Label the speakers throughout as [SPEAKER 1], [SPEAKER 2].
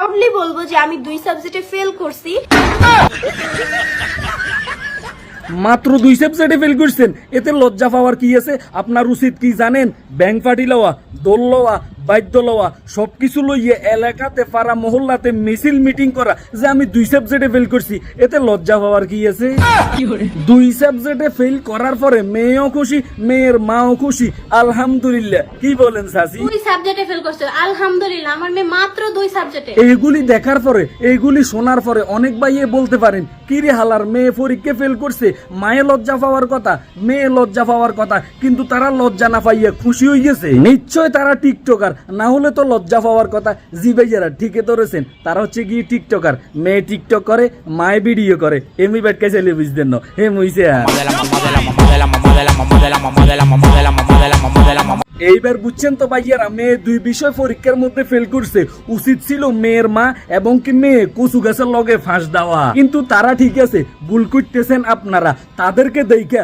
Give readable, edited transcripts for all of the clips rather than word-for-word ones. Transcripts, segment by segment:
[SPEAKER 1] Proudly বলবো যে আমি 2 সাবজেক্টে ফেল করছি।
[SPEAKER 2] মাত্র 2 সাবজেক্টে ফেল করছেন, এতে লজ্জা পাওয়ার কি আছে? আপনার উচিত কি জানেন? ব্যাংক পার্টি লওয়া, দোল লওয়া, বাদ্য লওয়া, সবকিছু লইয়ে এলাকাতে পাড়া মহল্লাতে মিছিল মিটিং করা যে আমি 2 সাবজেক্টে ফেল করছি, এতে লজ্জা পাওয়ার কি আছে? 2 সাবজেক্টে ফেল করার পরে মেয়েও খুশি, মেয়ের মাও খুশি, আলহামদুলিল্লাহ। কি বলেন চাচি?
[SPEAKER 1] 2 সাবজেক্টে ফেল করছে, আলহামদুলিল্লাহ। আমার মেয়ে মাত্র 2 সাবজেক্টে।
[SPEAKER 2] এইগুলি দেখার পরে, এইগুলি শোনার পরে অনেক ভাইয়ে বলতে পারেন, কি রে হালার মেয়ে পরীক্ষা ফেল করছে, মায়ে লজ্জা পাওয়ার কথা, মেয়ে লজ্জা পাওয়ার কথা, কিন্তু তারা লজ্জা না পাইয়া খুশি হয়ে গেছে। নিশ্চয় তারা টিকটকার, না হলে তো লজ্জা পাওয়ার কথা। জি ভাইয়ারা ঠিকই ধরেছেন, তারা হচ্ছে গিয়ে টিকটকার। মেয়ে টিকটক করে, মায়ে ভিডিও করে। এমনি ব্যাটকে চাইলে বুঝতেন না, হে মুইছে। এইবার বুঝছেন তো ভাইয়ারা, মেয়ে 2 বিষয় পরীক্ষার মধ্যে ফেল করছে। উচিত ছিল মেয়ের মা এবং কি মেয়ে কচু গাছের লগে ফাঁস দেওয়া, কিন্তু তারা ঠিক আছে, ভুল করতেছেন আপনারা। তাদেরকে দেখে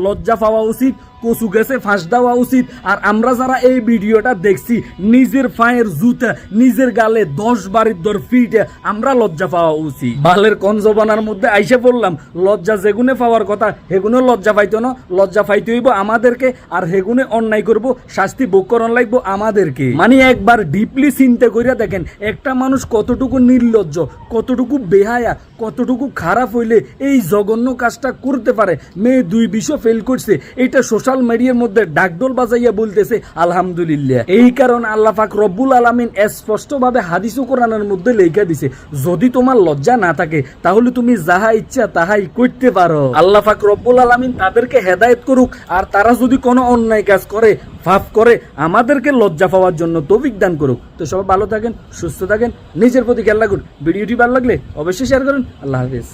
[SPEAKER 2] লজ্জা পাওয়া উচিত, কচু গাছে ফাঁস দেওয়া উচিত। আর আমরা যারা এই ভিডিওটা দেখছি, নিজের পায়ের জুতা নিজের গালে 10 বারের দর ফিটে আমরা লজ্জা পাওয়া উচিত। বালের কনজবানার মধ্যে আইসে পড়লাম, লজ্জা যেগুনে পাওয়ার কথা হেগুনে লজ্জা পাইতো না, লজ্জা পাইতে হইব আমাদেরকে। আর হেগুনে অন্যায় করব, শাস্তি ভোগ করণ লাগবো আমাদেরকে। মানে একবার ডিপলি চিন্তা করিয়া দেখেন, একটা মানুষ কতটুকু নির্লজ্জ, কতটুকু বেহায়া, কতটুকু খারাপ হইলে এই জঘন্য কাজটা করতে পারে। মেয়ে 2 বিষয় ফেল করছে, এটা সোশ্যাল মিডিয়ার মধ্যে ডাকডোল বাজাইয়া বলতেছে আলহামদুলিল্লাহ। এই কারণে আল্লাহ পাক রব্বুল আলামিন স্পষ্ট ভাবে হাদিস ও কোরআনের মধ্যে লেখা দিছে, যদি তোমার লজ্জা না থাকে তাহলে তুমি যাহা ইচ্ছা তাহাই করতে পারো। আল্লাহ পাক রব্বুল আলামিন তাদেরকে হেদায়েত করুক। আর তারা যদি কোনো অন্যায় কাজ করে, পাপ করে, আমাদেরকে লজ্জা পাওয়ার জন্য তৌফিক দান করুক। তো সবাই ভালো থাকেন, সুস্থ থাকেন, নিজের প্রতি খেয়াল রাখুন। ভিডিওটি ভালো লাগলে অবশ্যই শেয়ার করুন। আল্লাহ হাফেজ।